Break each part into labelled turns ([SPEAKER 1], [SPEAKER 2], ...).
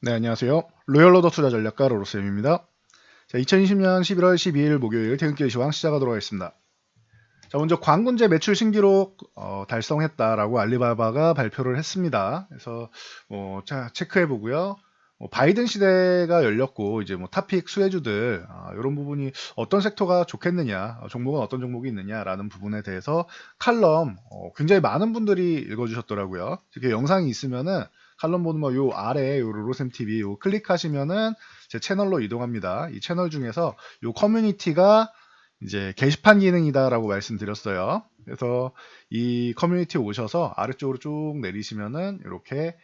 [SPEAKER 1] 네, 안녕하세요. 로열로더 투자 전략가 로로쌤입니다. 자, 2020년 11월 12일 목요일 퇴근길 시황 시작하도록 하겠습니다. 자, 먼저 광군제 매출 신기록 달성했다라고 알리바바가 발표를 했습니다. 그래서 자, 체크해 보고요. 바이든 시대가 열렸고 이제 탑픽 수혜주들 이런 부분이 어떤 섹터가 좋겠느냐, 종목은 어떤 종목이 있느냐라는 부분에 대해서 칼럼 굉장히 많은 분들이 읽어주셨더라고요. 이렇게 영상이 있으면은 칼럼 보면 요 아래 요 로로셈 TV 요 클릭하시면은 제 채널로 이동합니다. 이 채널 중에서 요 커뮤니티가 이제 게시판 기능이다라고 말씀드렸어요. 그래서 이 커뮤니티 오셔서 아래쪽으로 쭉 내리시면은 이렇게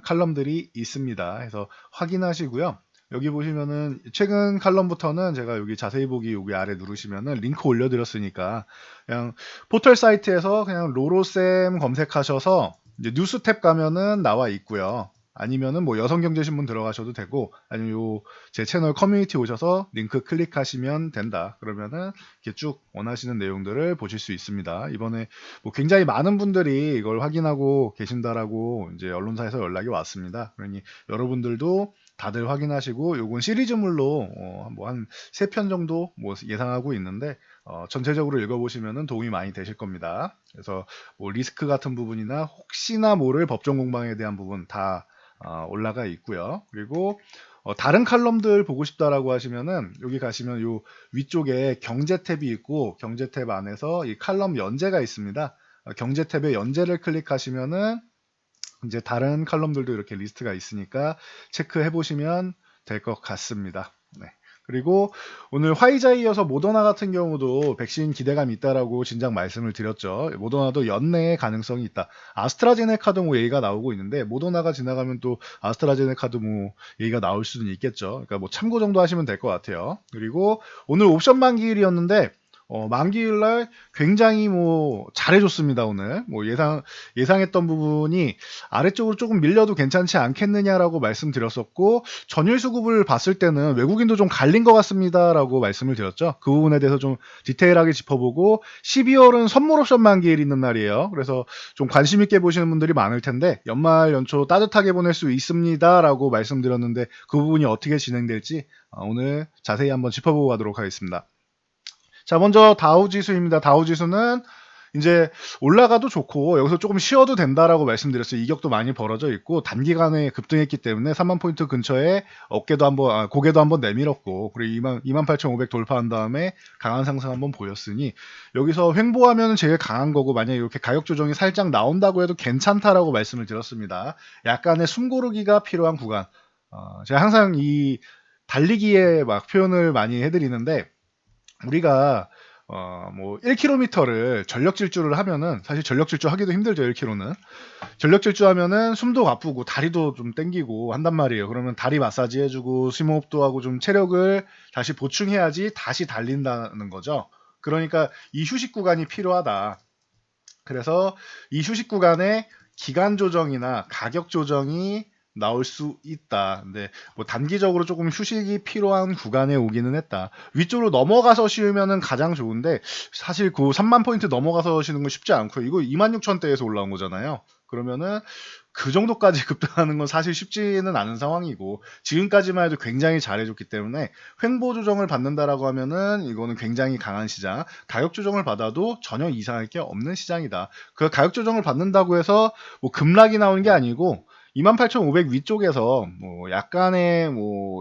[SPEAKER 1] 칼럼들이 있습니다. 그래서 확인하시고요. 여기 보시면은 최근 칼럼부터는 제가 여기 자세히 보기 여기 아래 누르시면은 링크 올려드렸으니까 그냥 포털 사이트에서 그냥 로로쌤 검색하셔서 이제 뉴스 탭 가면은 나와 있고요. 아니면은 여성경제신문 들어가셔도 되고 아니면 요 제 채널 커뮤니티 오셔서 링크 클릭하시면 된다. 그러면은 이렇게 쭉 원하시는 내용들을 보실 수 있습니다. 이번에 굉장히 많은 분들이 이걸 확인하고 계신다라고 이제 언론사에서 연락이 왔습니다. 그러니 여러분들도 다들 확인하시고 요건 시리즈물로 한 3편 정도 예상하고 있는데 전체적으로 읽어보시면 도움이 많이 되실 겁니다. 그래서 리스크 같은 부분이나 혹시나 모를 법정 공방에 대한 부분 다 올라가 있고요. 그리고 다른 칼럼들 보고 싶다라고 하시면은 여기 가시면 요 위쪽에 경제 탭이 있고 경제 탭 안에서 이 칼럼 연재가 있습니다. 경제 탭에 연재를 클릭하시면은 이제 다른 칼럼들도 이렇게 리스트가 있으니까 체크해 보시면 될 것 같습니다. 네. 그리고 오늘 화이자에 이어서 모더나 같은 경우도 백신 기대감이 있다라고 진작 말씀을 드렸죠. 모더나도 연내의 가능성이 있다. 아스트라제네카도 얘기가 나오고 있는데 모더나가 지나가면 또 아스트라제네카도 얘기가 나올 수는 있겠죠. 그러니까 참고 정도 하시면 될 것 같아요. 그리고 오늘 옵션 만기일이었는데 만기일날 굉장히 잘해줬습니다. 오늘 예상했던 부분이 아래쪽으로 조금 밀려도 괜찮지 않겠느냐라고 말씀드렸었고 전일 수급을 봤을 때는 외국인도 좀 갈린 것 같습니다라고 말씀을 드렸죠. 그 부분에 대해서 좀 디테일하게 짚어보고 12월은 선물 옵션 만기일 있는 날이에요. 그래서 좀 관심 있게 보시는 분들이 많을 텐데 연말 연초 따뜻하게 보낼 수 있습니다라고 말씀드렸는데 그 부분이 어떻게 진행될지 오늘 자세히 한번 짚어보고 가도록 하겠습니다. 자, 먼저 다우 지수입니다. 다우 지수는 이제 올라가도 좋고 여기서 조금 쉬어도 된다라고 말씀드렸어요. 이격도 많이 벌어져 있고 단기간에 급등했기 때문에 3만 포인트 근처에 고개도 한번 내밀었고 그리고 28,500 돌파한 다음에 강한 상승 한번 보였으니 여기서 횡보하면 제일 강한 거고 만약에 이렇게 가격 조정이 살짝 나온다고 해도 괜찮다라고 말씀을 드렸습니다. 약간의 숨고르기가 필요한 구간. 제가 항상 이 달리기에 표현을 많이 해드리는데 우리가 1km를 전력 질주를 하면은 사실 전력 질주 하기도 힘들죠. 1km는 전력 질주하면은 숨도 가쁘고 다리도 좀 땡기고 한단 말이에요. 그러면 다리 마사지 해주고 심호흡도 하고 좀 체력을 다시 보충해야지 다시 달린다는 거죠. 그러니까 이 휴식 구간이 필요하다. 그래서 이 휴식 구간에 기간 조정이나 가격 조정이 나올 수 있다. 근데 단기적으로 조금 휴식이 필요한 구간에 오기는 했다. 위쪽으로 넘어가서 쉬면은 가장 좋은데 사실 그 3만 포인트 넘어가서 쉬는 건 쉽지 않고요. 이거 26,000대에서 올라온 거잖아요. 그러면은 그 정도까지 급등하는 건 사실 쉽지는 않은 상황이고 지금까지만 해도 굉장히 잘해줬기 때문에 횡보 조정을 받는다라고 하면은 이거는 굉장히 강한 시장, 가격 조정을 받아도 전혀 이상할 게 없는 시장이다. 그 가격 조정을 받는다고 해서 급락이 나오는 게 아니고 28,500 위쪽에서 약간의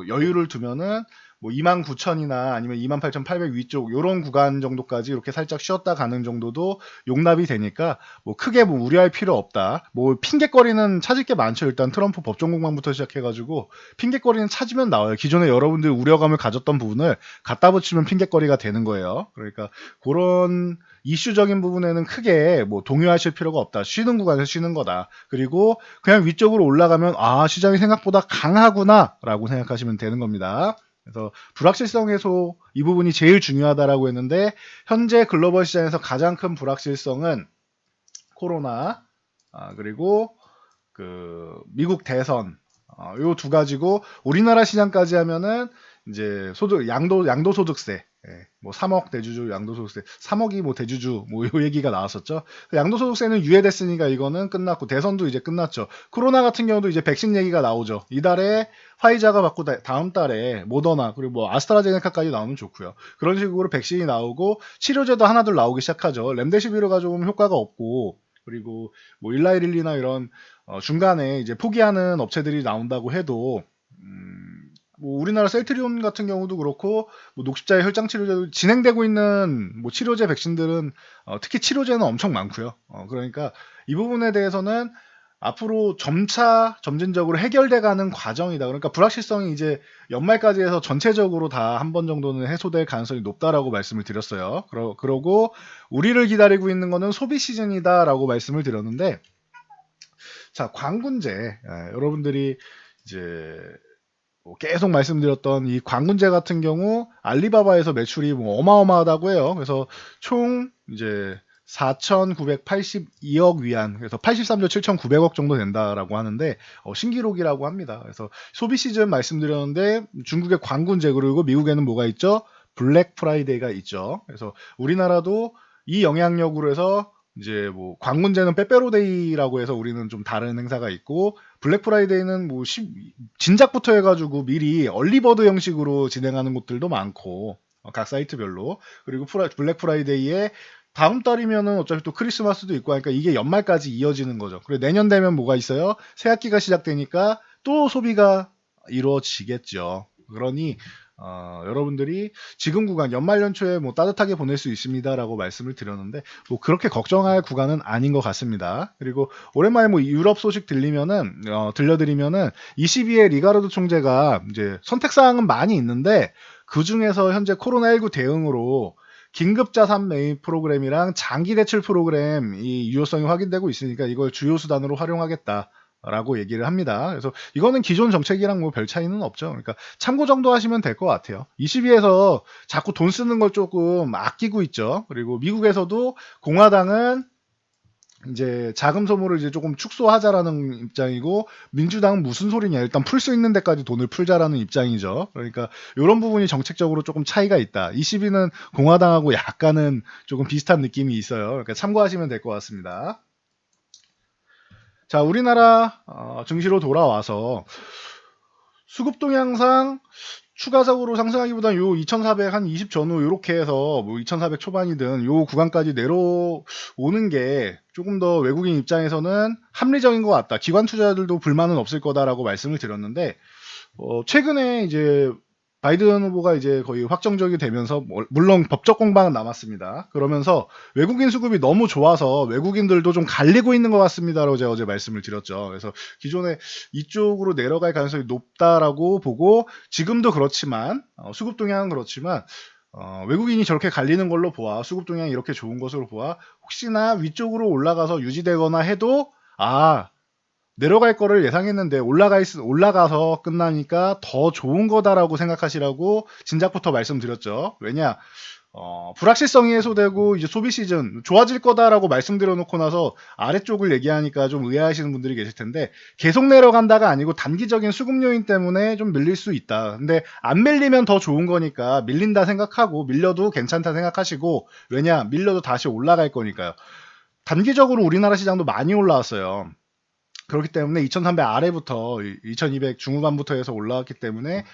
[SPEAKER 1] 여유를 두면은 29,000이나 아니면 28,800 위쪽 요런 구간 정도까지 이렇게 살짝 쉬었다 가는 정도도 용납이 되니까 크게 우려할 필요 없다. 핑계거리는 찾을 게 많죠. 일단 트럼프 법정 공방부터 시작해가지고 핑계거리는 찾으면 나와요. 기존에 여러분들 우려감을 가졌던 부분을 갖다 붙이면 핑계거리가 되는 거예요. 그러니까 그런 이슈적인 부분에는 크게 동요하실 필요가 없다. 쉬는 구간에서 쉬는 거다. 그리고 그냥 위쪽으로 올라가면 시장이 생각보다 강하구나 라고 생각하시면 되는 겁니다. 그래서 불확실성 해소 이 부분이 제일 중요하다라고 했는데 현재 글로벌 시장에서 가장 큰 불확실성은 코로나 그리고 그 미국 대선 요 두 가지고 우리나라 시장까지 하면은 이제 양도소득세 예, 뭐 3억 대주주 양도소득세, 3억이 뭐 대주주 뭐 요 얘기가 나왔었죠. 양도소득세는 유예됐으니까 이거는 끝났고 대선도 이제 끝났죠. 코로나 같은 경우도 이제 백신 얘기가 나오죠. 이달에 화이자가 받고 다음 달에 모더나 그리고 뭐 아스트라제네카까지 나오면 좋고요. 그런 식으로 백신이 나오고 치료제도 하나둘 나오기 시작하죠. 렘데시비르가 조금 효과가 없고 그리고 뭐 일라이릴리나 이런 중간에 이제 포기하는 업체들이 나온다고 해도 뭐 우리나라 셀트리온 같은 경우도 그렇고 뭐 녹십자의 혈장 치료제도 진행되고 있는 뭐 치료제 백신들은 특히 치료제는 엄청 많고요. 그러니까 이 부분에 대해서는 앞으로 점차 점진적으로 해결돼가는 과정이다. 그러니까 불확실성이 이제 연말까지 해서 전체적으로 다 한 번 정도는 해소될 가능성이 높다라고 말씀을 드렸어요. 그러고 우리를 기다리고 있는 거는 소비 시즌이다라고 말씀을 드렸는데, 자 광군제, 여러분들이 이제 뭐 계속 말씀드렸던 이 광군제 같은 경우 알리바바에서 매출이 뭐 어마어마하다고 해요. 그래서 총 이제 4,982억 위안, 그래서 83조 7,900억 정도 된다라고 하는데 신기록이라고 합니다. 그래서 소비 시즌 말씀드렸는데 중국의 광군제 그리고 미국에는 뭐가 있죠? 블랙 프라이데이가 있죠. 그래서 우리나라도 이 영향력으로 해서 이제 뭐 광군제는 빼빼로데이라고 해서 우리는 좀 다른 행사가 있고 블랙 프라이데이는 뭐 진작부터 해가지고 미리 얼리버드 형식으로 진행하는 곳들도 많고 각 사이트별로 그리고 블랙 프라이데이에 다음 달이면은 어차피 또 크리스마스도 있고 하니까 이게 연말까지 이어지는 거죠. 그리고 내년 되면 뭐가 있어요? 새학기가 시작되니까 또 소비가 이루어지겠죠. 그러니 여러분들이 지금 구간 연말 연초에 뭐 따뜻하게 보낼 수 있습니다라고 말씀을 드렸는데 뭐 그렇게 걱정할 구간은 아닌 것 같습니다. 그리고 오랜만에 뭐 유럽 소식 들려드리면은 22회 리가르도 총재가 이제 선택 사항은 많이 있는데 그 중에서 현재 코로나19 대응으로 긴급 자산 매입 프로그램이랑 장기 대출 프로그램 이 유효성이 확인되고 있으니까 이걸 주요 수단으로 활용하겠다. 라고 얘기를 합니다. 그래서 이거는 기존 정책이랑 뭐 별 차이는 없죠. 그러니까 참고 정도 하시면 될 것 같아요. 22에서 자꾸 돈 쓰는 걸 조금 아끼고 있죠. 그리고 미국에서도 공화당은 이제 자금 소모를 이제 조금 축소하자라는 입장이고 민주당은 무슨 소리냐 일단 풀 수 있는 데까지 돈을 풀자라는 입장이죠. 그러니까 이런 부분이 정책적으로 조금 차이가 있다. 22는 공화당하고 약간은 조금 비슷한 느낌이 있어요. 그러니까 참고하시면 될 것 같습니다. 자, 우리나라 증시로 돌아와서 수급 동향상 추가적으로 상승하기보다는 요 2400 한 20 전후 이렇게 해서 뭐 2400 초반이든 요 구간까지 내려오는 게 조금 더 외국인 입장에서는 합리적인 것 같다. 기관 투자자들도 불만은 없을 거다라고 말씀을 드렸는데 최근에 이제 바이든 후보가 이제 거의 확정적이 되면서 물론 법적 공방은 남았습니다. 그러면서 외국인 수급이 너무 좋아서 외국인들도 좀 갈리고 있는 것 같습니다라고 제가 어제 말씀을 드렸죠. 그래서 기존에 이쪽으로 내려갈 가능성이 높다라고 보고 지금도 그렇지만 수급 동향은 그렇지만 외국인이 저렇게 갈리는 걸로 보아 수급 동향이 이렇게 좋은 것으로 보아 혹시나 위쪽으로 올라가서 유지되거나 해도 내려갈 거를 예상했는데 올라가서 끝나니까 더 좋은 거다라고 생각하시라고 진작부터 말씀드렸죠. 왜냐 불확실성이 해소되고 이제 소비 시즌 좋아질 거다라고 말씀드려 놓고 나서 아래쪽을 얘기하니까 좀 의아하시는 분들이 계실 텐데 계속 내려간다가 아니고 단기적인 수급 요인 때문에 좀 밀릴 수 있다. 근데 안 밀리면 더 좋은 거니까 밀린다 생각하고 밀려도 괜찮다 생각하시고 왜냐 밀려도 다시 올라갈 거니까요. 단기적으로 우리나라 시장도 많이 올라왔어요. 그렇기 때문에 2300 아래부터 2200 중후반부터 해서 올라왔기 때문에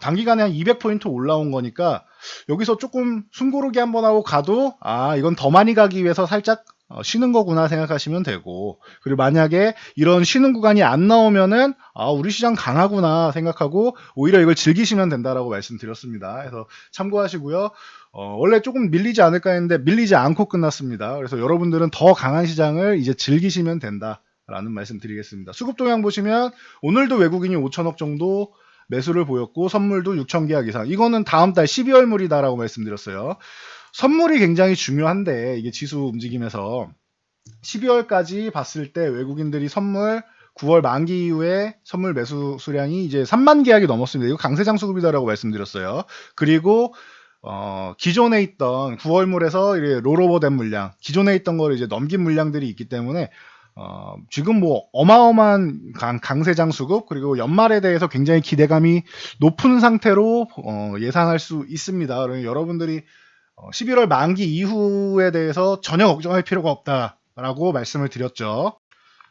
[SPEAKER 1] 단기간에 한 200포인트 올라온 거니까 여기서 조금 숨고르기 한번 하고 가도 이건 더 많이 가기 위해서 살짝 쉬는 거구나 생각하시면 되고 그리고 만약에 이런 쉬는 구간이 안 나오면은 우리 시장 강하구나 생각하고 오히려 이걸 즐기시면 된다라고 말씀드렸습니다. 그래서 참고하시고요. 원래 조금 밀리지 않을까 했는데 밀리지 않고 끝났습니다. 그래서 여러분들은 더 강한 시장을 이제 즐기시면 된다. 라는 말씀 드리겠습니다. 수급 동향 보시면 오늘도 외국인이 5천억 정도 매수를 보였고 선물도 6천 계약 이상. 이거는 다음 달 12월물이다라고 말씀드렸어요. 선물이 굉장히 중요한데 이게 지수 움직임에서 12월까지 봤을 때 외국인들이 선물 9월 만기 이후에 선물 매수 수량이 이제 3만 계약이 넘었습니다. 이거 강세장 수급이다라고 말씀드렸어요. 그리고 기존에 있던 9월물에서 롤오버된 물량, 기존에 있던 걸 이제 넘긴 물량들이 있기 때문에 지금 뭐 어마어마한 강세장 수급 그리고 연말에 대해서 굉장히 기대감이 높은 상태로 예상할 수 있습니다. 그러면 여러분들이 11월 만기 이후에 대해서 전혀 걱정할 필요가 없다라고 말씀을 드렸죠.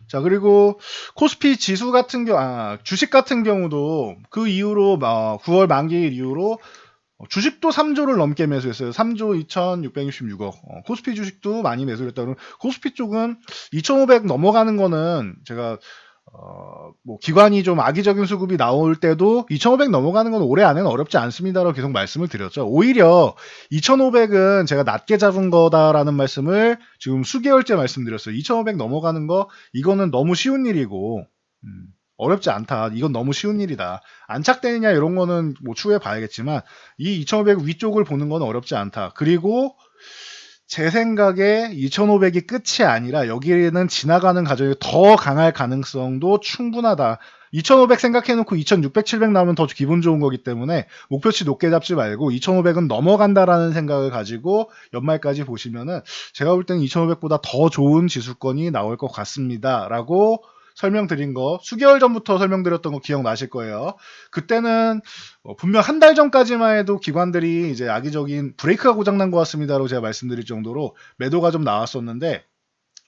[SPEAKER 1] 자, 그리고 코스피 지수 같은 주식 같은 경우도 그 이후로 9월 만기일 이후로 주식도 3조를 넘게 매수했어요. 3조 2,666억. 코스피 주식도 많이 매수했다. 그러면 코스피 쪽은 2,500 넘어가는 거는 제가 뭐 기관이 좀 악의적인 수급이 나올 때도 2,500 넘어가는 건 올해 안에는 어렵지 않습니다라고 계속 말씀을 드렸죠. 오히려 2,500은 제가 낮게 잡은 거다라는 말씀을 지금 수개월째 말씀드렸어요. 2,500 넘어가는 거 이거는 너무 쉬운 일이고 어렵지 않다. 이건 너무 쉬운 일이다. 안착되느냐 이런 거는 뭐 추후에 봐야겠지만 이 2,500 위쪽을 보는 건 어렵지 않다. 그리고 제 생각에 2,500이 끝이 아니라 여기는 지나가는 과정이 더 강할 가능성도 충분하다. 2,500 생각해놓고 2,600, 700 나오면 더 기분 좋은 거기 때문에 목표치 높게 잡지 말고 2,500은 넘어간다라는 생각을 가지고 연말까지 보시면은 제가 볼 때는 2,500보다 더 좋은 지수권이 나올 것 같습니다. 라고 설명드린 거 수개월 전부터 설명드렸던 거 기억나실 거예요. 그때는 분명 한 달 전까지만 해도 기관들이 이제 악의적인 브레이크가 고장난 것 같습니다라고 제가 말씀드릴 정도로 매도가 좀 나왔었는데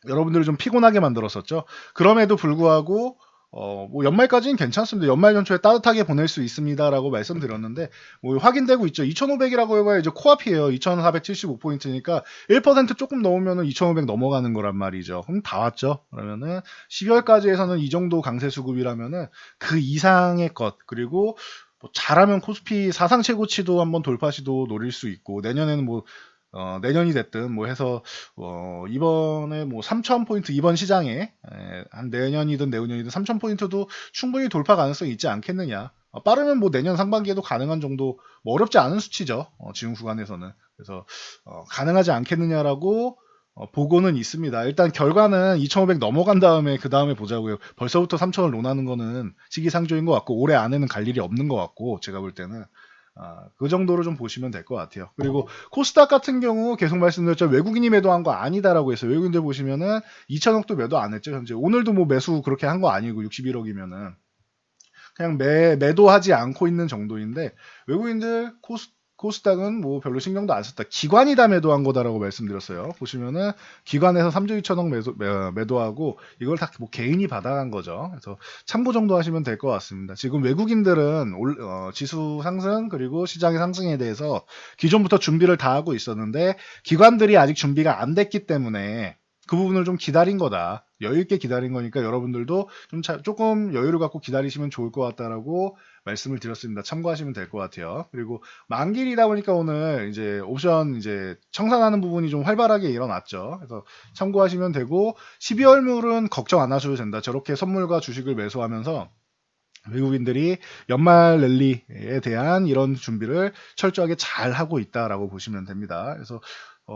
[SPEAKER 1] 여러분들을 좀 피곤하게 만들었었죠. 그럼에도 불구하고 뭐 연말까지는 괜찮습니다. 연말 연초에 따뜻하게 보낼 수 있습니다라고 말씀드렸는데 뭐 확인되고 있죠. 2,500이라고 해봐야 이제 코앞이에요. 2,475포인트니까 1% 조금 넘으면은 2,500 넘어가는 거란 말이죠. 그럼 다 왔죠. 그러면은 12월까지 해서는 이 정도 강세 수급이라면은 그 이상의 것 그리고 뭐 잘하면 코스피 사상 최고치도 한번 돌파시도 노릴 수 있고 내년에는 뭐 내년이 됐든 뭐 해서 이번에 뭐 3,000포인트 이번 시장에 한 내년이든 내후년이든 3,000포인트도 충분히 돌파 가능성이 있지 않겠느냐. 빠르면 뭐 내년 상반기에도 가능한 정도 뭐 어렵지 않은 수치죠. 지금 구간에서는. 그래서 가능하지 않겠느냐라고 보고는 있습니다. 일단 결과는 2,500 넘어간 다음에 그 다음에 보자고요. 벌써부터 3,000을 논하는 거는 시기상조인 것 같고 올해 안에는 갈 일이 없는 것 같고 제가 볼 때는 그 정도로 좀 보시면 될 것 같아요. 그리고 코스닥 같은 경우 계속 말씀드렸죠. 외국인이 매도한 거 아니다라고 해서 외국인들 보시면은 2천억도 매도 안 했죠. 현재 오늘도 뭐 매수 그렇게 한 거 아니고 61억이면은 그냥 매도하지 않고 있는 정도인데 외국인들 코스닥은 뭐 별로 신경도 안 썼다. 기관이 다 매도한 거다라고 말씀드렸어요. 보시면은 기관에서 3조 2천억 매도하고 이걸 다 뭐 개인이 받아간 거죠. 그래서 참고 정도 하시면 될 것 같습니다. 지금 외국인들은 지수 상승 그리고 시장의 상승에 대해서 기존부터 준비를 다 하고 있었는데 기관들이 아직 준비가 안 됐기 때문에 그 부분을 좀 기다린 거다. 여유 있게 기다린 거니까 여러분들도 좀 조금 여유를 갖고 기다리시면 좋을 것 같다라고 말씀을 드렸습니다. 참고하시면 될 것 같아요. 그리고 만기일이다 보니까 오늘 이제 옵션 이제 청산하는 부분이 좀 활발하게 일어났죠. 그래서 참고하시면 되고 12월물은 걱정 안 하셔도 된다. 저렇게 선물과 주식을 매수하면서 외국인들이 연말 랠리에 대한 이런 준비를 철저하게 잘 하고 있다라고 보시면 됩니다. 그래서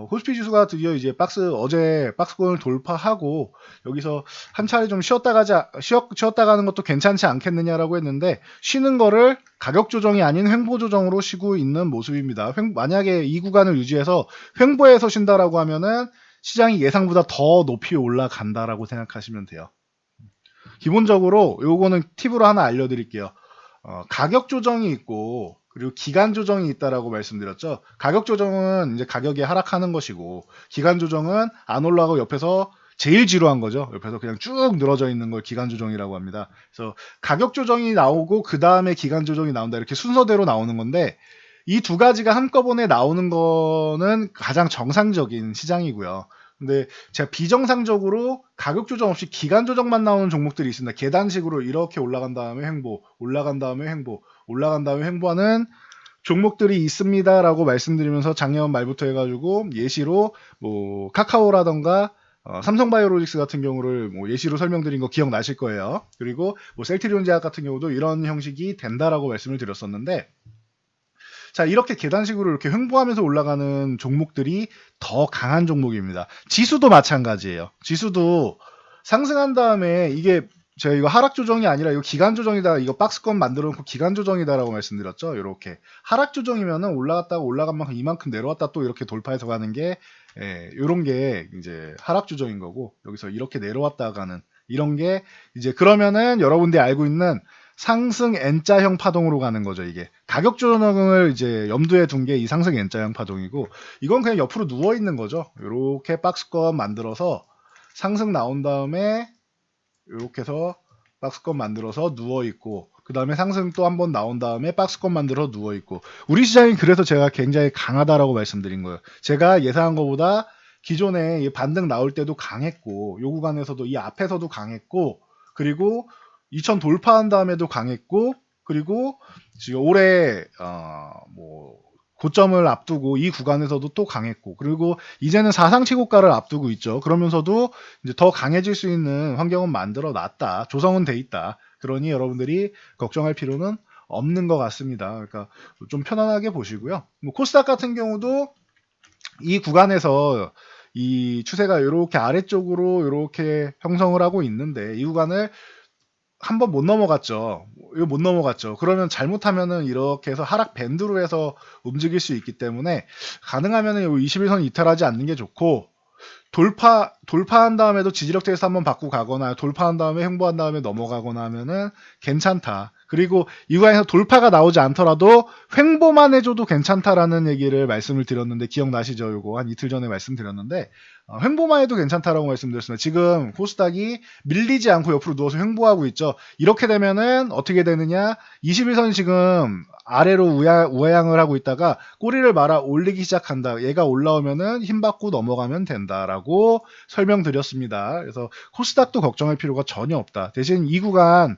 [SPEAKER 1] 코스피 지수가 드디어 이제 어제 박스권을 돌파하고 여기서 한 차례 좀 쉬었다 가는 것도 괜찮지 않겠느냐라고 했는데 쉬는 거를 가격 조정이 아닌 횡보 조정으로 쉬고 있는 모습입니다. 만약에 이 구간을 유지해서 횡보해서 쉰다라고 하면은 시장이 예상보다 더 높이 올라간다라고 생각하시면 돼요. 기본적으로 요거는 팁으로 하나 알려드릴게요. 가격 조정이 있고 그리고 기간 조정이 있다라고 말씀드렸죠. 가격 조정은 이제 가격이 하락하는 것이고 기간 조정은 안 올라가고 옆에서 제일 지루한 거죠. 옆에서 그냥 쭉 늘어져 있는 걸 기간 조정이라고 합니다. 그래서 가격 조정이 나오고 그 다음에 기간 조정이 나온다 이렇게 순서대로 나오는 건데 이 두 가지가 한꺼번에 나오는 거는 가장 정상적인 시장이고요. 근데 제가 비정상적으로 가격 조정 없이 기간 조정만 나오는 종목들이 있습니다. 계단식으로 이렇게 올라간 다음에 횡보, 올라간 다음에 횡보, 올라간 다음에 횡보하는 종목들이 있습니다라고 말씀드리면서 작년 말부터 해가지고 예시로 뭐 카카오라던가 삼성바이오로직스 같은 경우를 뭐 예시로 설명드린 거 기억나실 거예요. 그리고 뭐 셀트리온제약 같은 경우도 이런 형식이 된다라고 말씀을 드렸었는데 자, 이렇게 계단식으로 이렇게 횡보하면서 올라가는 종목들이 더 강한 종목입니다. 지수도 마찬가지예요. 지수도 상승한 다음에 이게 제가 이거 하락 조정이 아니라 이거 기간 조정이다. 이거 박스권 만들어 놓고 기간 조정이다라고 말씀드렸죠. 이렇게 하락 조정이면은 올라갔다가 올라간 만큼 이만큼 내려왔다 또 이렇게 돌파해서 가는 게 이런 게 이제 하락 조정인 거고, 여기서 이렇게 내려왔다가 가는 이런 게 이제 그러면은 여러분들이 알고 있는 상승 N자형 파동으로 가는 거죠. 이게 가격 조정을 이제 염두에 둔 게 이 상승 N자형 파동이고, 이건 그냥 옆으로 누워 있는 거죠. 이렇게 박스권 만들어서 상승 나온 다음에 이렇게 해서 박스권 만들어서 누워있고, 그 다음에 상승 또 한 번 나온 다음에 박스권 만들어 누워있고, 우리 시장이 그래서 제가 굉장히 강하다라고 말씀드린 거예요. 제가 예상한 것보다 기존에 반등 나올 때도 강했고, 요 구간에서도 이 앞에서도 강했고, 그리고 2000 돌파한 다음에도 강했고, 그리고 지금 올해 뭐 고점을 앞두고 이 구간에서도 또 강했고, 그리고 이제는 사상치 고가를 앞두고 있죠. 그러면서도 이제 더 강해질 수 있는 환경은 만들어 놨다. 조성은 돼 있다. 그러니 여러분들이 걱정할 필요는 없는 것 같습니다. 그러니까 좀 편안하게 보시고요. 뭐 코스닥 같은 경우도 이 구간에서 이 추세가 이렇게 아래쪽으로 이렇게 형성을 하고 있는데, 이 구간을 한번 못 넘어갔죠. 이거 못 넘어갔죠. 그러면 잘못하면은 이렇게 해서 하락 밴드로 해서 움직일 수 있기 때문에 가능하면은 21선 이탈하지 않는 게 좋고, 돌파한 다음에도 지지력 테스트 한번 받고 가거나 돌파한 다음에 횡보한 다음에 넘어가거나 하면은 괜찮다. 그리고 이 구간에서 돌파가 나오지 않더라도 횡보만 해줘도 괜찮다라는 얘기를 말씀을 드렸는데, 기억나시죠? 요거 한 이틀 전에 말씀드렸는데, 횡보만 해도 괜찮다라고 말씀드렸습니다. 지금 코스닥이 밀리지 않고 옆으로 누워서 횡보하고 있죠. 이렇게 되면은 어떻게 되느냐, 21선이 지금 아래로 우하향을 하고 있다가 꼬리를 말아 올리기 시작한다. 얘가 올라오면은 힘 받고 넘어가면 된다라고 설명드렸습니다. 그래서 코스닥도 걱정할 필요가 전혀 없다. 대신 이 구간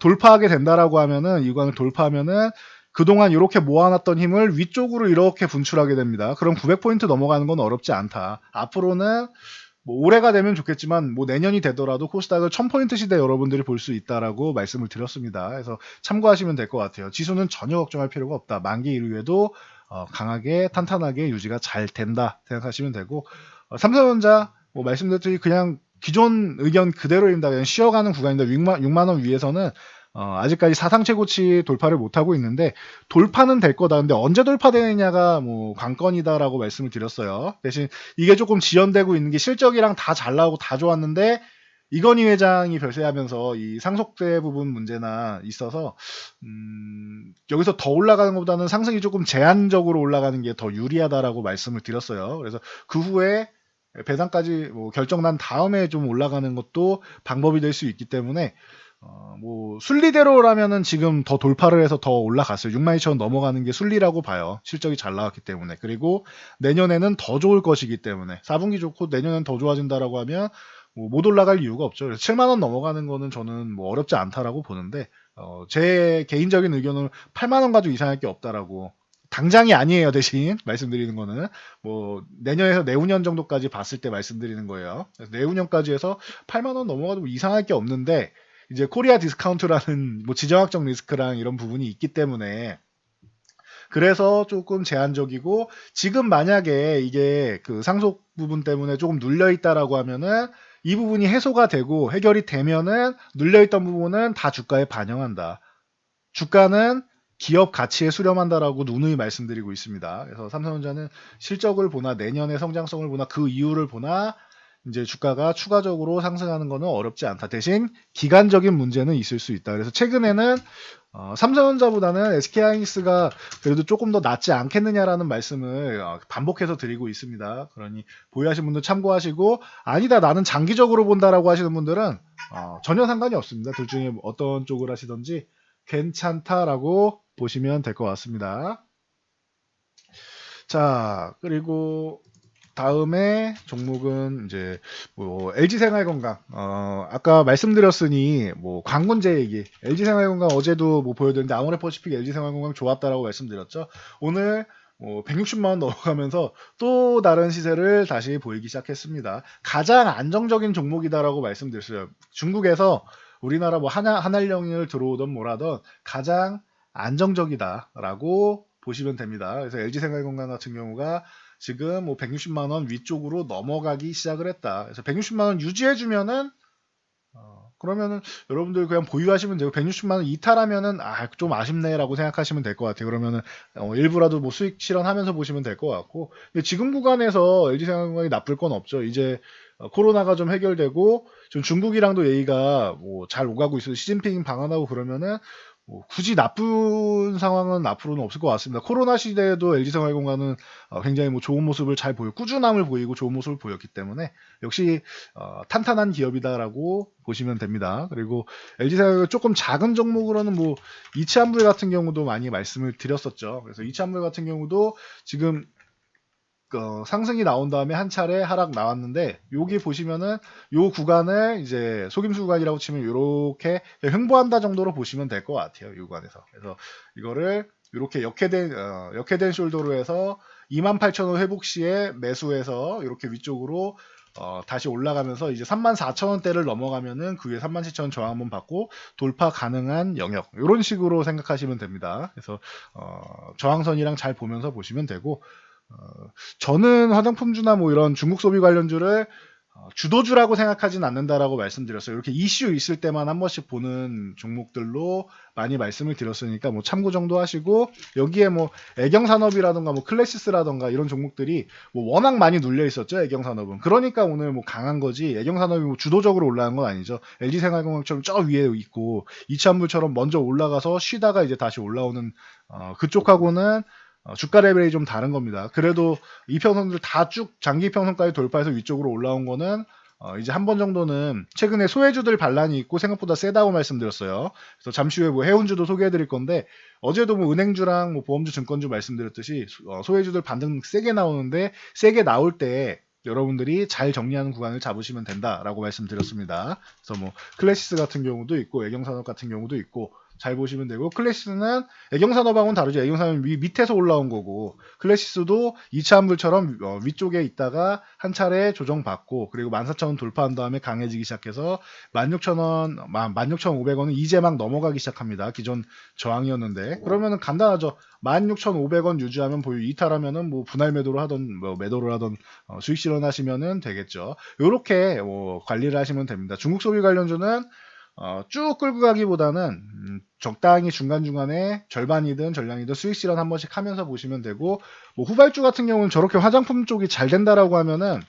[SPEAKER 1] 돌파하게 된다라고 하면은, 이 구간을 돌파하면은 그동안 이렇게 모아놨던 힘을 위쪽으로 이렇게 분출하게 됩니다. 그럼 900포인트 넘어가는 건 어렵지 않다. 앞으로는 뭐 올해가 되면 좋겠지만 뭐 내년이 되더라도 코스닥을 1000포인트 시대 여러분들이 볼 수 있다라고 말씀을 드렸습니다. 그래서 참고하시면 될 것 같아요. 지수는 전혀 걱정할 필요가 없다. 만기 이후에도 강하게 탄탄하게 유지가 잘 된다 생각하시면 되고, 삼성전자 뭐 말씀드렸듯이 그냥 기존 의견 그대로입니다. 그냥 쉬어가는 구간입니다. 6만 원 위에서는 아직까지 사상 최고치 돌파를 못하고 있는데, 돌파는 될 거다. 근데 언제 돌파되느냐가 뭐 관건이다라고 말씀을 드렸어요. 대신 이게 조금 지연되고 있는 게, 실적이랑 다 잘 나오고 다 좋았는데 이건희 회장이 별세하면서 이 상속세 부분 문제나 있어서 여기서 더 올라가는 것보다는 상승이 조금 제한적으로 올라가는 게 더 유리하다라고 말씀을 드렸어요. 그래서 그 후에 배당까지 뭐 결정 난 다음에 좀 올라가는 것도 방법이 될 수 있기 때문에, 뭐 순리대로라면은 지금 더 돌파를 해서 더 올라갔어요. 62,000원 넘어가는 게 순리라고 봐요. 실적이 잘 나왔기 때문에. 그리고 내년에는 더 좋을 것이기 때문에, 4분기 좋고 내년엔 더 좋아진다라고 하면 뭐 못 올라갈 이유가 없죠. 그래서 7만 원 넘어가는 거는 저는 뭐 어렵지 않다라고 보는데, 제 개인적인 의견은 8만 원 가지고 이상할 게 없다라고, 당장이 아니에요. 대신 말씀드리는 거는 뭐 내년에서 내후년 정도까지 봤을 때 말씀드리는 거예요. 그래서 내후년까지 해서 8만 원 넘어가도 뭐 이상할 게 없는데, 이제 코리아 디스카운트라는 뭐 지정학적 리스크랑 이런 부분이 있기 때문에, 그래서 조금 제한적이고, 지금 만약에 이게 그 상속 부분 때문에 조금 눌려 있다라고 하면은 이 부분이 해소가 되고 해결이 되면은 눌려 있던 부분은 다 주가에 반영한다. 주가는 기업 가치에 수렴한다라고 누누이 말씀드리고 있습니다. 그래서 삼성전자는 실적을 보나 내년의 성장성을 보나 그 이유를 보나 이제 주가가 추가적으로 상승하는 것은 어렵지 않다. 대신 기간적인 문제는 있을 수 있다. 그래서 최근에는 삼성전자보다는 SK하이닉스가 그래도 조금 더 낫지 않겠느냐라는 말씀을 반복해서 드리고 있습니다. 그러니 보유하신 분들 참고하시고, 아니다 나는 장기적으로 본다라고 하시는 분들은 전혀 상관이 없습니다. 둘 중에 어떤 쪽을 하시든지 괜찮다라고 보시면 될 것 같습니다. 자, 그리고 다음에 종목은 이제 뭐 LG생활건강, 아까 말씀드렸으니 뭐 광군제 얘기, LG생활건강 어제도 뭐 보여드렸는데 아모레퍼시픽 LG생활건강 좋았다라고 말씀드렸죠. 오늘 뭐 160만 원 넘어가면서 또 다른 시세를 다시 보이기 시작했습니다. 가장 안정적인 종목이다라고 말씀드렸어요. 중국에서 우리나라 뭐 한알령을 들어오던 뭐라던 가장 안정적이다라고 보시면 됩니다. 그래서 LG생활건강 같은 경우가 지금 뭐 160만 원 위쪽으로 넘어가기 시작을 했다. 그래서 160만 원 유지해주면은 그러면은 여러분들 그냥 보유하시면 되고 160만 원 이탈하면은 좀 아쉽네라고 생각하시면 될 것 같아요. 그러면은 일부라도 뭐 수익 실현하면서 보시면 될 것 같고. 근데 지금 구간에서 LG생활건강이 나쁠 건 없죠. 이제 코로나가 좀 해결되고 좀 중국이랑도 얘기가 뭐 잘 오가고 있어요. 시진핑 방한하고 그러면은 뭐 굳이 나쁜 상황은 앞으로는 없을 것 같습니다. 코로나 시대에도 LG생활건강은 굉장히 뭐 좋은 모습을 잘 보여 꾸준함을 보이고 좋은 모습을 보였기 때문에 역시 탄탄한 기업이다라고 보시면 됩니다. 그리고 LG생활 조금 작은 종목으로는 뭐 이치환불 같은 경우도 많이 말씀을 드렸었죠. 그래서 이치환불 같은 경우도 지금 상승이 나온 다음에 한 차례 하락 나왔는데 여기 보시면은 요 구간을 이제 속임수 구간이라고 치면 이렇게 횡보한다 정도로 보시면 될 것 같아요. 이 구간에서. 그래서 이거를 이렇게 역회된 숄더로 해서 28,000원 회복 시에 매수해서 이렇게 위쪽으로 다시 올라가면서 이제 34,000원대를 넘어가면은 그 위에 37,000원 저항 한번 받고 돌파 가능한 영역 이런 식으로 생각하시면 됩니다. 그래서 저항선이랑 잘 보면서 보시면 되고 저는 화장품주나 뭐 이런 중국 소비 관련주를 주도주라고 생각하진 않는다라고 말씀드렸어요. 이렇게 이슈 있을 때만 한 번씩 보는 종목들로 많이 말씀을 드렸으니까 뭐 참고 정도 하시고 여기에 뭐 애경산업이라던가 뭐 클래시스라던가 이런 종목들이 뭐 워낙 많이 눌려 있었죠. 애경산업은. 그러니까 오늘 뭐 강한 거지. 애경산업이 뭐 주도적으로 올라간 건 아니죠. LG생활건강처럼 저 위에 있고 이치환불처럼 먼저 올라가서 쉬다가 이제 다시 올라오는 그쪽하고는 주가 레벨이 좀 다른 겁니다. 그래도 이평선들 다 쭉 장기 이평선까지 돌파해서 위쪽으로 올라온 거는 이제 한 번 정도는 최근에 소외주들 반란이 있고 생각보다 세다고 말씀드렸어요. 그래서 잠시 후에 뭐 해운주도 소개해드릴 건데 어제도 뭐 은행주랑 뭐 보험주, 증권주 말씀드렸듯이 소외주들 반등 세게 나오는데 세게 나올 때 여러분들이 잘 정리하는 구간을 잡으시면 된다라고 말씀드렸습니다. 그래서 뭐 클래시스 같은 경우도 있고 애경산업 같은 경우도 있고 잘 보시면 되고 클래시스는 애경산업하고는 다르죠. 애경산업은 밑에서 올라온 거고 클래시스도 이차한불처럼 위쪽에 있다가 한 차례 조정받고 그리고 14,000원 돌파한 다음에 강해지기 시작해서 16,000원, 16,500원은 이제 막 넘어가기 시작합니다. 기존 저항이었는데 그러면은 간단하죠. 16,500원 유지하면 보유 이탈하면은 뭐 분할 매도를 하던 뭐 매도를 하던 수익 실현하시면은 되겠죠. 요렇게 관리를 하시면 됩니다. 중국 소비 관련주는 쭉 끌고 가기보다는 적당히 중간중간에 절반이든 전량이든 수익 실현 한 번씩 하면서 보시면 되고 뭐 후발주 같은 경우는 저렇게 화장품 쪽이 잘 된다라고 하면은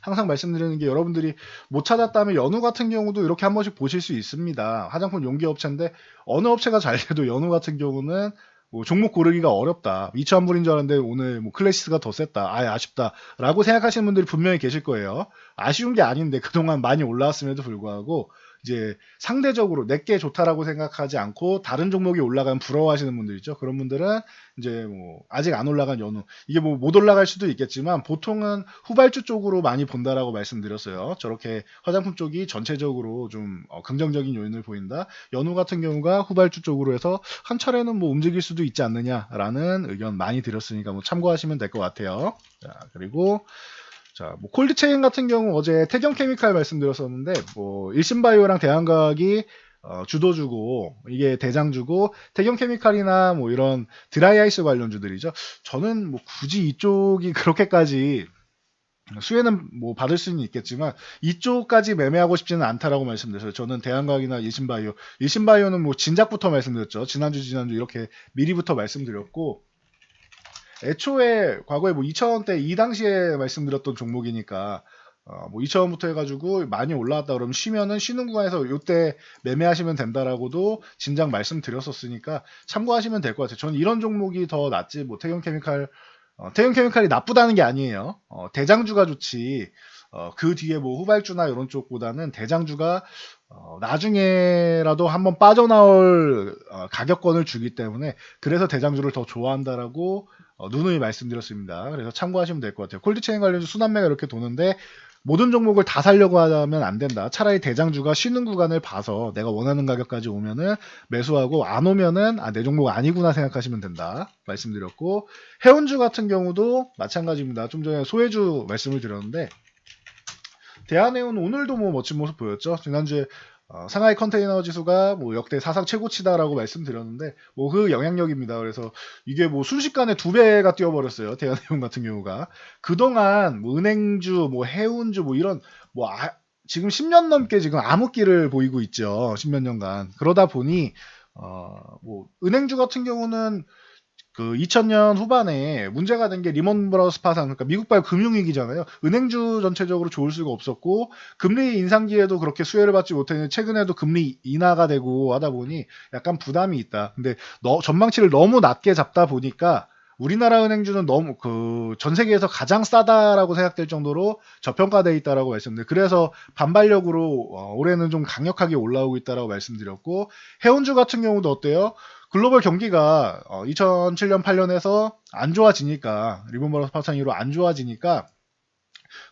[SPEAKER 1] 항상 말씀드리는 게 여러분들이 못 찾았다면 연우 같은 경우도 이렇게 한 번씩 보실 수 있습니다. 화장품 용기 업체인데 어느 업체가 잘 돼도 연우 같은 경우는 뭐 종목 고르기가 어렵다. 2,000불인 줄 알았는데 오늘 뭐 클래시스가 더 셌다. 아쉽다. 라고 생각하시는 분들이 분명히 계실 거예요. 아쉬운 게 아닌데 그동안 많이 올라왔음에도 불구하고 이제 상대적으로 내게 좋다라고 생각하지 않고 다른 종목이 올라가면 부러워하시는 분들 있죠. 그런 분들은 이제 뭐 아직 안 올라간 연우 이게 뭐 못 올라갈 수도 있겠지만 보통은 후발주 쪽으로 많이 본다라고 말씀드렸어요. 저렇게 화장품 쪽이 전체적으로 좀 긍정적인 요인을 보인다. 연우 같은 경우가 후발주 쪽으로 해서 한 차례는 뭐 움직일 수도 있지 않느냐라는 의견 많이 드렸으니까 뭐 참고하시면 될 것 같아요. 자, 그리고 자, 뭐 콜드체인 같은 경우 어제 태경케미칼 말씀드렸었는데 뭐 일신바이오랑 대한과학이 주도주고 이게 대장주고 태경케미칼이나 뭐 이런 드라이아이스 관련주들이죠. 저는 뭐 굳이 이쪽이 그렇게까지 수혜는 뭐 받을 수는 있겠지만 이쪽까지 매매하고 싶지는 않다라고 말씀드렸어요. 저는 대한과학이나 일신바이오는 뭐 진작부터 말씀드렸죠. 지난주 이렇게 미리부터 말씀드렸고 애초에 과거에 뭐 2,000원대 이 당시에 말씀드렸던 종목이니까 뭐 2,000원부터 해가지고 많이 올라왔다 그러면 쉬면은 쉬는 구간에서 이때 매매하시면 된다라고도 진작 말씀드렸었으니까 참고하시면 될 것 같아요. 저는 이런 종목이 더 낫지 뭐 태경케미칼이 나쁘다는 게 아니에요. 대장주가 좋지. 그 뒤에 뭐 후발주나 이런 쪽보다는 대장주가 나중에라도 한번 빠져나올 가격권을 주기 때문에 그래서 대장주를 더 좋아한다라고 누누이 말씀드렸습니다. 그래서 참고하시면 될 것 같아요. 콜드체인 관련주 순환매가 이렇게 도는데 모든 종목을 다 살려고 하면 안 된다. 차라리 대장주가 쉬는 구간을 봐서 내가 원하는 가격까지 오면은 매수하고 안 오면은 내 종목 아니구나 생각하시면 된다. 말씀드렸고 해운주 같은 경우도 마찬가지입니다. 좀 전에 소해주 말씀을 드렸는데 대한해운 오늘도 뭐 멋진 모습 보였죠. 지난주에 상하이 컨테이너 지수가 뭐 역대 사상 최고치다라고 말씀드렸는데 뭐 그 영향력입니다. 그래서 이게 뭐 순식간에 2배가 뛰어버렸어요. 대한해운 같은 경우가 그동안 뭐 은행주, 뭐 해운주, 뭐 이런 뭐 지금 10년 넘게 지금 암흑기를 보이고 있죠. 10몇 년간. 그러다 보니 뭐 은행주 같은 경우는 그 2000년 후반에 문제가 된 게 리먼 브라더스 파산, 그러니까 미국발 금융위기잖아요. 은행주 전체적으로 좋을 수가 없었고 금리 인상기에도 그렇게 수혜를 받지 못했는데 최근에도 금리 인하가 되고 하다 보니 약간 부담이 있다. 근데 전망치를 너무 낮게 잡다 보니까 우리나라 은행주는 너무 그 전 세계에서 가장 싸다라고 생각될 정도로 저평가돼 있다라고 말씀드려요. 그래서 반발력으로 올해는 좀 강력하게 올라오고 있다라고 말씀드렸고, 해운주 같은 경우도 어때요? 글로벌 경기가 2007년 8년에서 안 좋아지니까, 리먼 브라더스 파산 이후로 안 좋아지니까,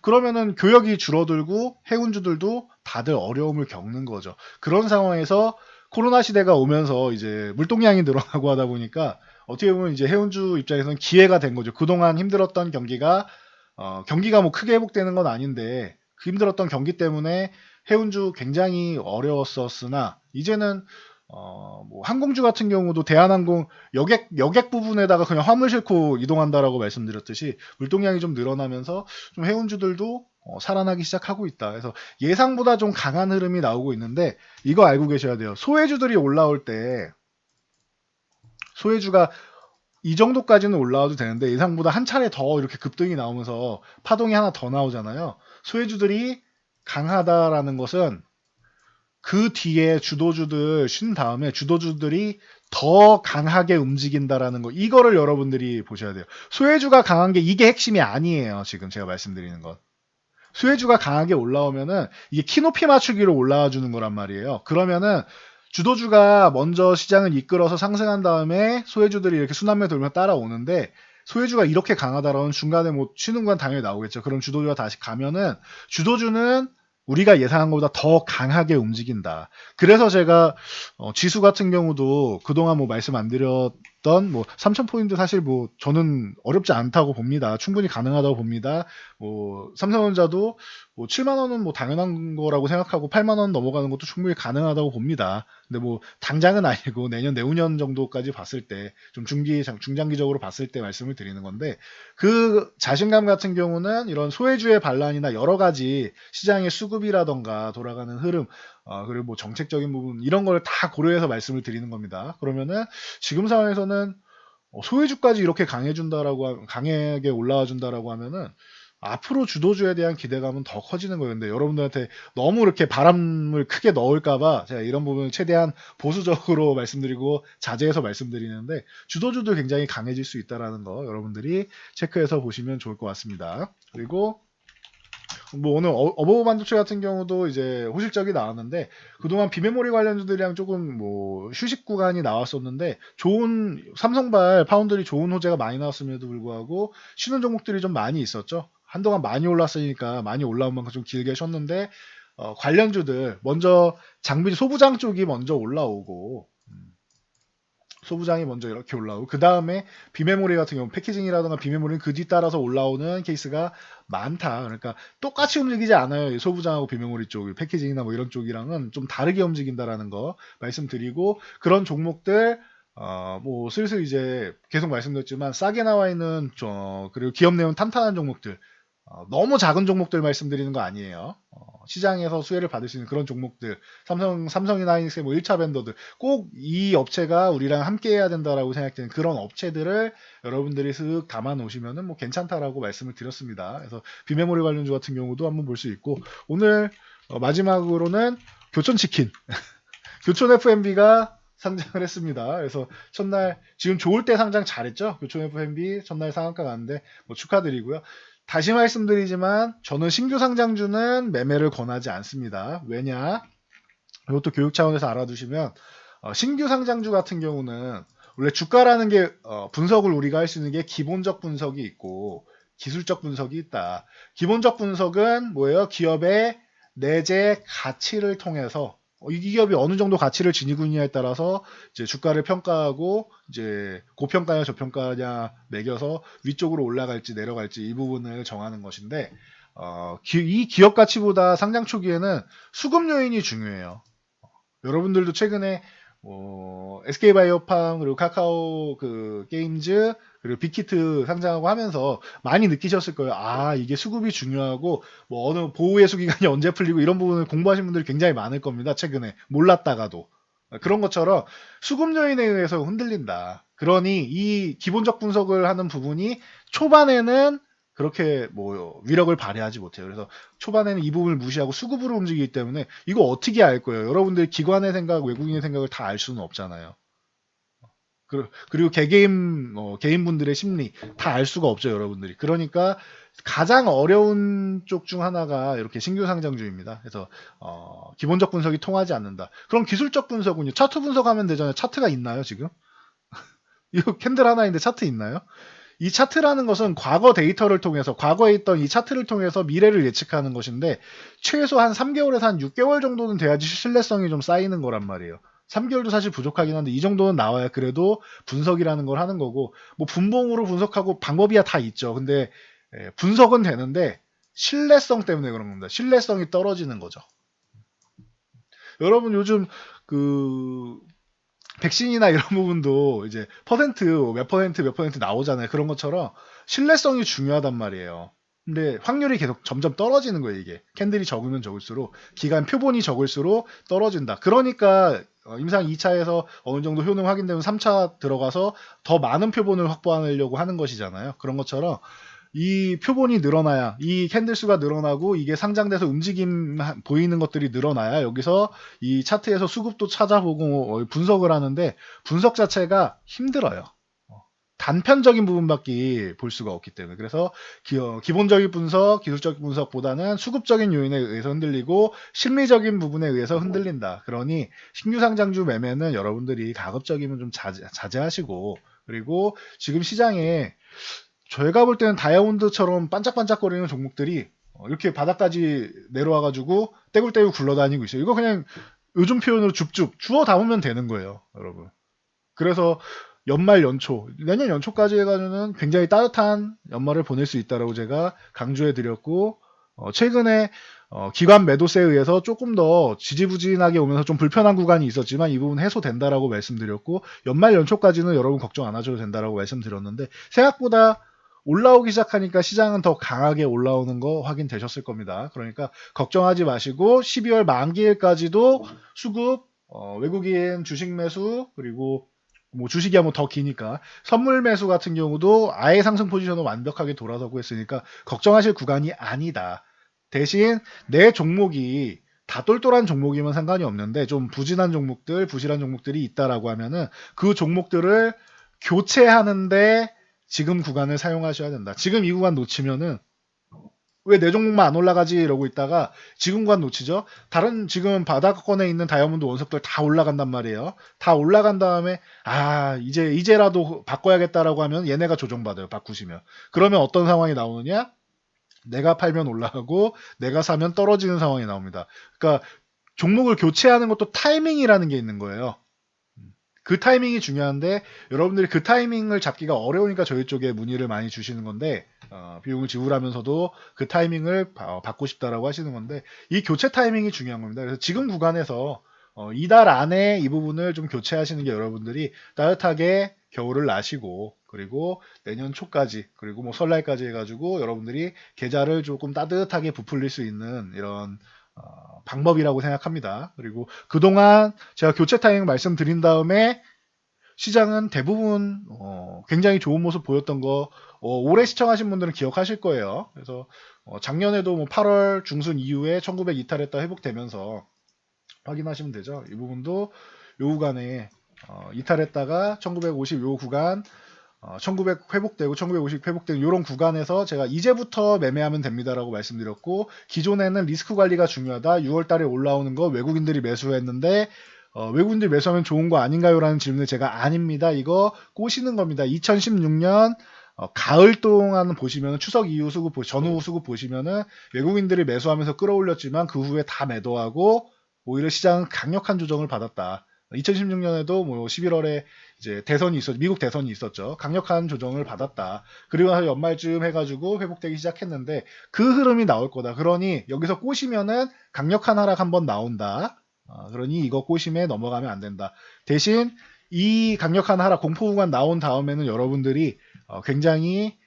[SPEAKER 1] 그러면은 교역이 줄어들고 해운주들도 다들 어려움을 겪는 거죠. 그런 상황에서 코로나 시대가 오면서 이제 물동량이 늘어나고 하다 보니까 어떻게 보면 이제 해운주 입장에서는 기회가 된 거죠. 그동안 힘들었던 경기가 경기가 뭐 크게 회복되는 건 아닌데 그 힘들었던 경기 때문에 해운주 굉장히 어려웠었으나 이제는 뭐 항공주 같은 경우도 대한항공 여객 부분에다가 그냥 화물 싣고 이동한다라고 말씀드렸듯이 물동량이 좀 늘어나면서 좀 해운주들도 살아나기 시작하고 있다. 그래서 예상보다 좀 강한 흐름이 나오고 있는데 이거 알고 계셔야 돼요. 소해주들이 올라올 때 소해주가 이 정도까지는 올라와도 되는데 예상보다 한 차례 더 이렇게 급등이 나오면서 파동이 하나 더 나오잖아요. 소해주들이 강하다라는 것은 그 뒤에 주도주들 쉰 다음에 주도주들이 더 강하게 움직인다라는 거, 이거를 여러분들이 보셔야 돼요. 소해주가 강한 게 이게 핵심이 아니에요. 지금 제가 말씀드리는 건. 소해주가 강하게 올라오면은 이게 키높이 맞추기로 올라와 주는 거란 말이에요. 그러면은 주도주가 먼저 시장을 이끌어서 상승한 다음에 소해주들이 이렇게 순환매 돌면 따라오는데, 소해주가 이렇게 강하다라면 중간에 뭐 쉬는 건 당연히 나오겠죠. 그럼 주도주가 다시 가면은 주도주는 우리가 예상한 것보다 더 강하게 움직인다. 그래서 제가 지수 같은 경우도 그동안 뭐 말씀 안 드렸던 뭐 3,000포인트 사실 뭐 저는 어렵지 않다고 봅니다. 충분히 가능하다고 봅니다. 뭐 삼성전자도 뭐 7만 원은 뭐 당연한 거라고 생각하고 8만 원 넘어가는 것도 충분히 가능하다고 봅니다. 근데 뭐 당장은 아니고 내년 내후년 정도까지 봤을 때 좀 중장기적으로 봤을 때 말씀을 드리는 건데, 그 자신감 같은 경우는 이런 소외주의 반란이나 여러 가지 시장의 수급이라던가 돌아가는 흐름, 그리고 뭐 정책적인 부분 이런 걸 다 고려해서 말씀을 드리는 겁니다. 그러면은 지금 상황에서는 소외주까지 이렇게 강하게 올라와 준다라고 하면은 앞으로 주도주에 대한 기대감은 더 커지는 거예요. 근데 여러분들한테 너무 이렇게 바람을 크게 넣을까봐 제가 이런 부분을 최대한 보수적으로 말씀드리고 자제해서 말씀드리는데, 주도주도 굉장히 강해질 수 있다라는 거 여러분들이 체크해서 보시면 좋을 것 같습니다. 그리고 뭐 오늘 어버브 반도체 같은 경우도 이제 호실적이 나왔는데 그동안 비메모리 관련주들이랑 조금 뭐 휴식 구간이 나왔었는데 좋은 삼성발 파운드리 좋은 호재가 많이 나왔음에도 불구하고 쉬는 종목들이 좀 많이 있었죠. 한동안 많이 올랐으니까 많이 올라온 만큼 좀 길게 쉬었는데 관련주들 먼저 장비 소부장 쪽이 먼저 올라오고 소부장이 먼저 이렇게 올라오고 그 다음에 비메모리 같은 경우 패키징이라든가 비메모리는 그 뒤따라서 올라오는 케이스가 많다. 그러니까 똑같이 움직이지 않아요. 소부장하고 비메모리 쪽, 패키징이나 뭐 이런 쪽이랑은 좀 다르게 움직인다라는 거 말씀드리고, 그런 종목들 뭐 슬슬 이제 계속 말씀드렸지만 싸게 나와 있는 그리고 기업 내용 탄탄한 종목들, 너무 작은 종목들 말씀드리는 거 아니에요. 시장에서 수혜를 받을 수 있는 그런 종목들, 삼성이나 하이닉스의 뭐 1차 벤더들, 꼭 이 업체가 우리랑 함께 해야 된다라고 생각되는 그런 업체들을 여러분들이 슥 담아 놓으시면은 뭐 괜찮다라고 말씀을 드렸습니다. 그래서 비메모리 관련주 같은 경우도 한번 볼 수 있고, 오늘 마지막으로는 교촌치킨, 교촌 FMB가 상장을 했습니다. 그래서 첫날 지금 좋을 때 상장 잘했죠. 교촌 FMB 첫날 상한가 갔는데 뭐 축하드리고요. 다시 말씀드리지만 저는 신규 상장주는 매매를 권하지 않습니다. 왜냐? 이것도 교육 차원에서 알아두시면 신규 상장주 같은 경우는 원래 주가라는 게 분석을 우리가 할 수 있는 게 기본적 분석이 있고 기술적 분석이 있다. 기본적 분석은 뭐예요? 기업의 내재 가치를 통해서 이 기업이 어느 정도 가치를 지니고 있냐에 따라서 이제 주가를 평가하고 이제 고평가냐 저평가냐 매겨서 위쪽으로 올라갈지 내려갈지 이 부분을 정하는 것인데, 이 기업 가치보다 상장 초기에는 수급 요인이 중요해요. 여러분들도 최근에 SK바이오팜 그리고 카카오 그 게임즈 그리고 빅히트 상장하고 하면서 많이 느끼셨을 거예요. 아, 이게 수급이 중요하고 뭐 어느 보호 예수 기간이 언제 풀리고 이런 부분을 공부하신 분들이 굉장히 많을 겁니다. 최근에 몰랐다가도 그런 것처럼 수급 요인에 의해서 흔들린다. 그러니 이 기본적 분석을 하는 부분이 초반에는 그렇게 뭐 위력을 발휘하지 못해요. 그래서 초반에는 이 부분을 무시하고 수급으로 움직이기 때문에 이거 어떻게 알 거예요? 여러분들 기관의 생각, 외국인의 생각을 다 알 수는 없잖아요. 그리고 개개인 개인분들의 심리 다 알 수가 없죠, 여러분들이. 그러니까 가장 어려운 쪽 중 하나가 이렇게 신규 상장주입니다. 그래서 기본적 분석이 통하지 않는다. 그럼 기술적 분석은요? 차트 분석하면 되잖아요. 차트가 있나요, 지금? 이거 캔들 하나인데 차트 있나요? 이 차트라는 것은 과거 데이터를 통해서 과거에 있던 이 차트를 통해서 미래를 예측하는 것인데 최소 한 3개월에서 한 6개월 정도는 돼야지 신뢰성이 좀 쌓이는 거란 말이에요. 3개월도 사실 부족하긴 한데 이 정도는 나와야 그래도 분석이라는 걸 하는 거고 뭐 분봉으로 분석하고 방법이야 다 있죠. 근데 분석은 되는데 신뢰성 때문에 그런 겁니다. 신뢰성이 떨어지는 거죠. 여러분 요즘 그 백신이나 이런 부분도 이제 몇 퍼센트 나오잖아요. 그런 것처럼 신뢰성이 중요하단 말이에요. 근데 확률이 계속 점점 떨어지는 거예요, 이게. 캔들이 적으면 적을수록, 기간 표본이 적을수록 떨어진다. 그러니까 임상 2차에서 어느 정도 효능 확인되면 3차 들어가서 더 많은 표본을 확보하려고 하는 것이잖아요. 그런 것처럼 이 표본이 늘어나야 이 캔들 수가 늘어나고 이게 상장돼서 움직임 보이는 것들이 늘어나야 여기서 이 차트에서 수급도 찾아보고 분석을 하는데 분석 자체가 힘들어요. 단편적인 부분밖에 볼 수가 없기 때문에 그래서 기본적인 분석, 기술적인 분석보다는 수급적인 요인에 의해서 흔들리고 심리적인 부분에 의해서 흔들린다. 그러니 신규 상장주 매매는 여러분들이 가급적이면 좀 자제하시고 그리고 지금 시장에 저희가 볼 때는 다이아몬드처럼 반짝반짝거리는 종목들이 이렇게 바닥까지 내려와가지고 떼굴떼굴 굴러다니고 있어요. 이거 그냥 요즘 표현으로 줍줍 주워 담으면 되는 거예요, 여러분. 그래서 연말 연초, 내년 연초까지 해가지고는 굉장히 따뜻한 연말을 보낼 수 있다라고 제가 강조해 드렸고, 최근에 기관 매도세에 의해서 조금 더 지지부진하게 오면서 좀 불편한 구간이 있었지만 이 부분 해소된다라고 말씀드렸고, 연말 연초까지는 여러분 걱정 안 하셔도 된다라고 말씀드렸는데, 생각보다 올라오기 시작하니까 시장은 더 강하게 올라오는 거 확인되셨을 겁니다. 그러니까 걱정하지 마시고 12월 만기일까지도 수급, 외국인 주식 매수 그리고 뭐 주식이 하면 더 기니까 선물 매수 같은 경우도 아예 상승 포지션을 완벽하게 돌아서고 했으니까 걱정하실 구간이 아니다. 대신 내 종목이 다 똘똘한 종목이면 상관이 없는데 좀 부진한 종목들, 부실한 종목들이 있다라고 하면은 그 종목들을 교체하는데 지금 구간을 사용하셔야 된다. 지금 이 구간 놓치면은 왜 내 종목만 안 올라가지 이러고 있다가 지금 구간 놓치죠. 다른 지금 바닥권에 있는 다이아몬드 원석들 다 올라간단 말이에요. 다 올라간 다음에 이제라도 바꿔야겠다라고 하면 얘네가 조정받아요. 바꾸시면. 그러면 어떤 상황이 나오느냐? 내가 팔면 올라가고 내가 사면 떨어지는 상황이 나옵니다. 그러니까 종목을 교체하는 것도 타이밍이라는 게 있는 거예요. 그 타이밍이 중요한데 여러분들이 그 타이밍을 잡기가 어려우니까 저희 쪽에 문의를 많이 주시는 건데 비용을 지불하면서도 그 타이밍을 받고 싶다라고 하시는 건데 이 교체 타이밍이 중요한 겁니다. 그래서 지금 구간에서 이달 안에 이 부분을 좀 교체하시는 게 여러분들이 따뜻하게 겨울을 나시고 그리고 내년 초까지 그리고 뭐 설날까지 해가지고 여러분들이 계좌를 조금 따뜻하게 부풀릴 수 있는 이런 방법이라고 생각합니다. 그리고 그동안 제가 교체 타이밍 말씀드린 다음에 시장은 대부분 굉장히 좋은 모습 보였던 거 오래 시청하신 분들은 기억하실 거예요. 그래서 작년에도 뭐 8월 중순 이후에 1900 이탈했다 회복되면서 확인하시면 되죠. 이 부분도 요 구간에 이탈했다가 1950 요 구간 1900 회복되고 1950 회복되는 이런 구간에서 제가 이제부터 매매하면 됩니다라고 말씀드렸고 기존에는 리스크 관리가 중요하다. 6월 달에 올라오는 거 외국인들이 매수했는데 외국인들이 매수하면 좋은 거 아닌가요? 라는 질문을 제가 아닙니다. 이거 꼬시는 겁니다. 2016년 가을 동안 보시면 추석 이후 수급 전후 수급 보시면은 외국인들이 매수하면서 끌어올렸지만 그 후에 다 매도하고 오히려 시장은 강력한 조정을 받았다. 2016년에도 뭐 11월에 이제 미국 대선이 있었죠. 강력한 조정을 받았다. 그리고 나서 연말쯤 해가지고 회복되기 시작했는데 그 흐름이 나올 거다. 그러니 여기서 꼬시면은 강력한 하락 한번 나온다. 그러니 이거 꼬심에 넘어가면 안 된다. 대신 이 강력한 하락 공포 구간 나온 다음에는 여러분들이 굉장히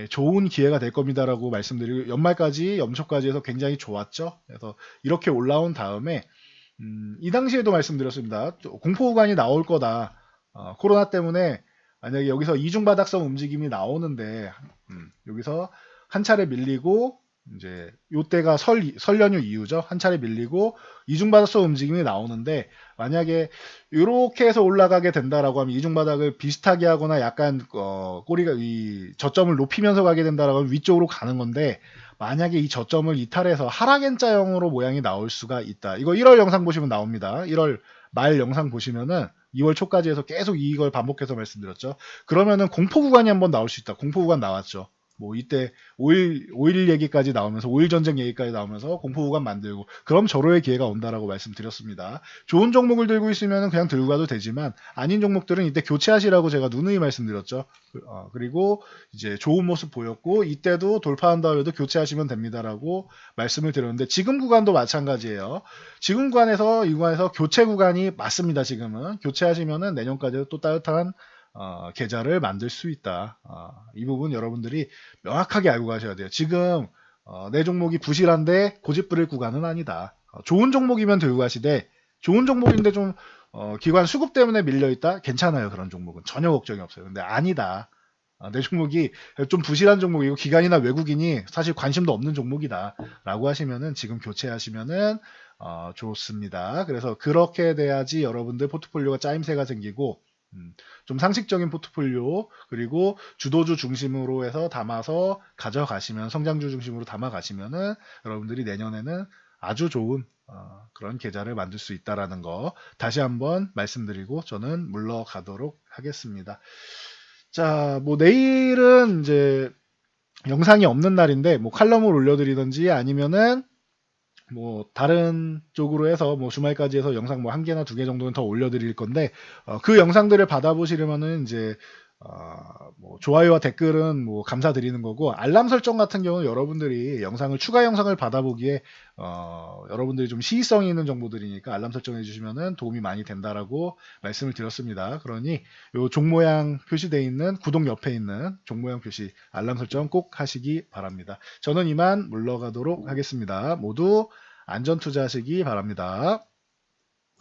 [SPEAKER 1] 좋은 기회가 될 겁니다라고 말씀드리고 연말까지 염초까지 해서 굉장히 좋았죠. 그래서 이렇게 올라온 다음에 이 당시에도 말씀드렸습니다. 공포 구간이 나올 거다. 코로나 때문에 만약에 여기서 이중바닥성 움직임이 나오는데 여기서 한 차례 밀리고 이제 요때가 설 연휴 이후죠. 한 차례 밀리고 이중바닥성 움직임이 나오는데 만약에 이렇게 해서 올라가게 된다라고 하면 이중바닥을 비슷하게 하거나 약간 꼬리가 이 저점을 높이면서 가게 된다라고 하면 위쪽으로 가는 건데 만약에 이 저점을 이탈해서 하락 N자형으로 모양이 나올 수가 있다. 이거 1월 영상 보시면 나옵니다. 1월 말 영상 보시면은 2월 초까지 해서 계속 이걸 반복해서 말씀드렸죠. 그러면은 공포 구간이 한번 나올 수 있다. 공포 구간 나왔죠. 뭐 이때 5.11 얘기까지 나오면서 5.1 전쟁 얘기까지 나오면서 공포 구간 만들고 그럼 절호의 기회가 온다라고 말씀드렸습니다. 좋은 종목을 들고 있으면 그냥 들고 가도 되지만 아닌 종목들은 이때 교체하시라고 제가 누누이 말씀드렸죠. 그리고 이제 좋은 모습 보였고 이때도 돌파한다 해도 교체하시면 됩니다라고 말씀을 드렸는데 지금 구간도 마찬가지예요. 지금 구간에서 이 구간에서 교체 구간이 맞습니다. 지금은 교체하시면은 내년까지도 또 따뜻한 계좌를 만들 수 있다. 이 부분 여러분들이 명확하게 알고 가셔야 돼요. 지금 내 종목이 부실한데 고집 부릴 구간은 아니다. 좋은 종목이면 들고 가시되 좋은 종목인데 좀 기관 수급 때문에 밀려있다? 괜찮아요. 그런 종목은 전혀 걱정이 없어요. 근데 아니다. 내 종목이 좀 부실한 종목이고 기관이나 외국인이 사실 관심도 없는 종목이다 라고 하시면은 지금 교체하시면은 좋습니다. 그래서 그렇게 돼야지 여러분들 포트폴리오가 짜임새가 생기고 좀 상식적인 포트폴리오 그리고 주도주 중심으로 해서 담아서 가져가시면 성장주 중심으로 담아가시면은 여러분들이 내년에는 아주 좋은 그런 계좌를 만들 수 있다라는 거 다시 한번 말씀드리고 저는 물러가도록 하겠습니다. 자, 뭐 내일은 이제 영상이 없는 날인데 뭐 칼럼을 올려드리든지 아니면은 뭐 다른 쪽으로 해서 뭐 주말까지 해서 영상 뭐 한 개나 두 개 정도는 더 올려드릴 건데 그 영상들을 받아보시려면은 이제 뭐 좋아요와 댓글은 뭐 감사드리는 거고 알람 설정 같은 경우는 여러분들이 영상을 추가 영상을 받아보기에 여러분들이 좀 시의성이 있는 정보들이니까 알람 설정해 주시면은 도움이 많이 된다라고 말씀을 드렸습니다. 그러니 요 종 모양 표시되어 있는 구독 옆에 있는 종 모양 표시 알람 설정 꼭 하시기 바랍니다. 저는 이만 물러가도록 하겠습니다. 모두 안전 투자하시기 바랍니다.